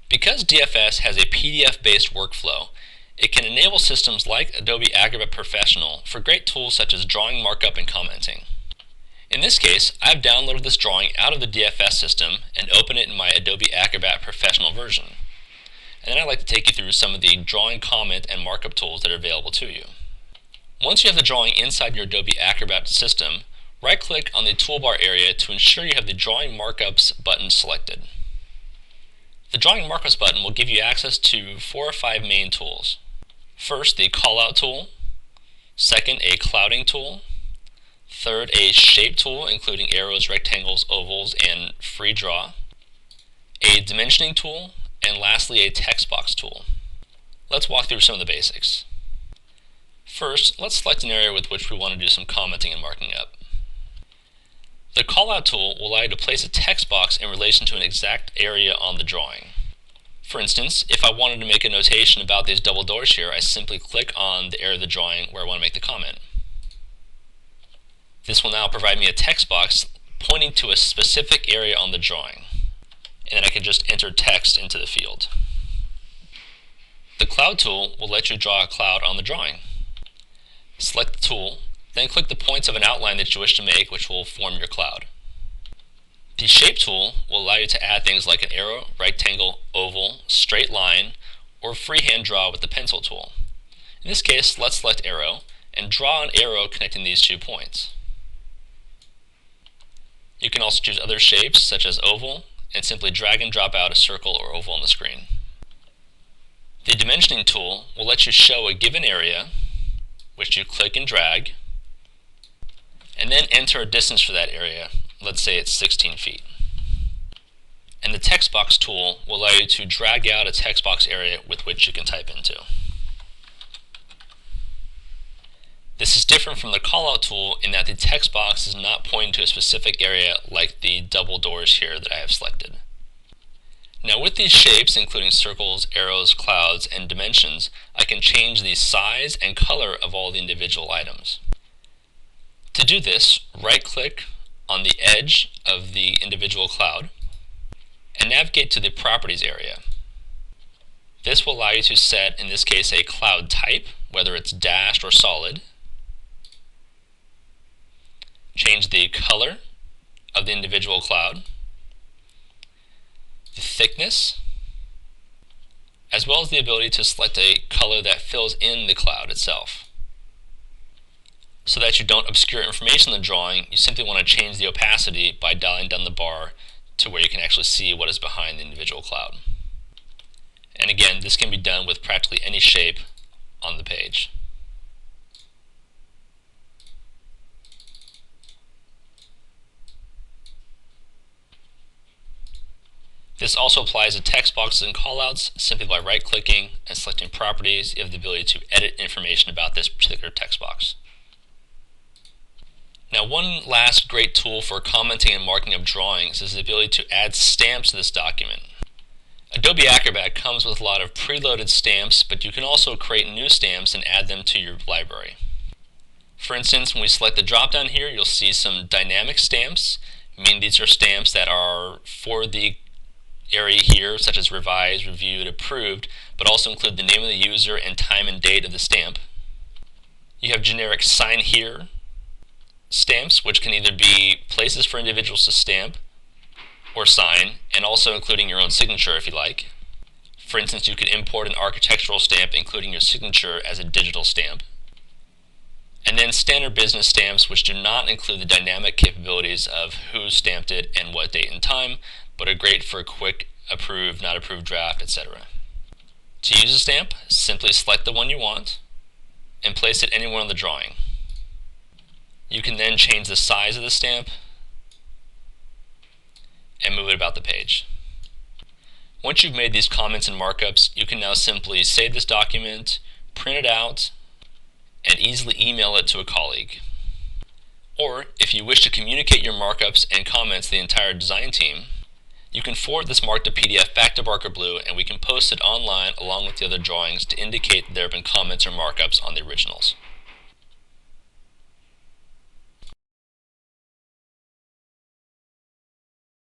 Because DFS has a PDF-based workflow, it can enable systems like Adobe Acrobat Professional for great tools such as drawing markup and commenting. In this case, I've downloaded this drawing out of the DFS system and opened it in my Adobe Acrobat Professional version. And then I'd like to take you through some of the drawing, comment, and markup tools that are available to you. Once you have the drawing inside your Adobe Acrobat system, right-click on the toolbar area to ensure you have the Drawing Markups button selected. The Drawing Markups button will give you access to 4 or 5 main tools. First, the Callout tool. Second, a Clouding tool. Third, a Shape tool, including arrows, rectangles, ovals, and free draw. A Dimensioning tool. And lastly, a Text box tool. Let's walk through some of the basics. First, let's select an area with which we want to do some commenting and marking up. The Callout tool will allow you to place a text box in relation to an exact area on the drawing. For instance, if I wanted to make a notation about these double doors here, I simply click on the area of the drawing where I want to make the comment. This will now provide me a text box pointing to a specific area on the drawing, and then I can just enter text into the field. The Cloud tool will let you draw a cloud on the drawing. Select the tool, then click the points of an outline that you wish to make, which will form your cloud. The Shape tool will allow you to add things like an arrow, rectangle, oval, straight line, or freehand draw with the Pencil tool. In this case, let's select Arrow and draw an arrow connecting these 2 points. You can also choose other shapes such as oval and simply drag and drop out a circle or oval on the screen. The Dimensioning tool will let you show a given area, which you click and drag, and then enter a distance for that area. Let's say it's 16 feet. And the Text box tool will allow you to drag out a text box area with which you can type into. This is different from the Callout tool in that the text box is not pointing to a specific area like the double doors here that I have selected. Now with these shapes, including circles, arrows, clouds, and dimensions, I can change the size and color of all the individual items. To do this, right-click on the edge of the individual cloud and navigate to the Properties area. This will allow you to set, in this case, a cloud type, whether it's dashed or solid. Change the color of the individual cloud, the thickness, as well as the ability to select a color that fills in the cloud itself. So that you don't obscure information in the drawing, you simply want to change the opacity by dialing down the bar to where you can actually see what is behind the individual cloud. And again, this can be done with practically any shape on the page. This also applies to text boxes and callouts. Simply by right-clicking and selecting Properties, you have the ability to edit information about this particular text box. Now, one last great tool for commenting and marking up drawings is the ability to add stamps to this document. Adobe Acrobat comes with a lot of preloaded stamps, but you can also create new stamps and add them to your library. For instance, when we select the drop-down here, you'll see some dynamic stamps. I mean, these are stamps that are for the area here, such as revised, reviewed, approved, but also include the name of the user and time and date of the stamp. You have generic sign here stamps, which can either be places for individuals to stamp or sign, and also including your own signature if you like. For instance, you could import an architectural stamp including your signature as a digital stamp. And then standard business stamps, which do not include the dynamic capabilities of who stamped it and what date and time, but are great for a quick approved, not approved draft, etc. To use a stamp, simply select the one you want and place it anywhere on the drawing. You can then change the size of the stamp and move it about the page. Once you've made these comments and markups, you can now simply save this document, print it out, and easily email it to a colleague. Or, if you wish to communicate your markups and comments to the entire design team, you can forward this marked up PDF back to Barker Blue and we can post it online along with the other drawings to indicate that there have been comments or markups on the originals.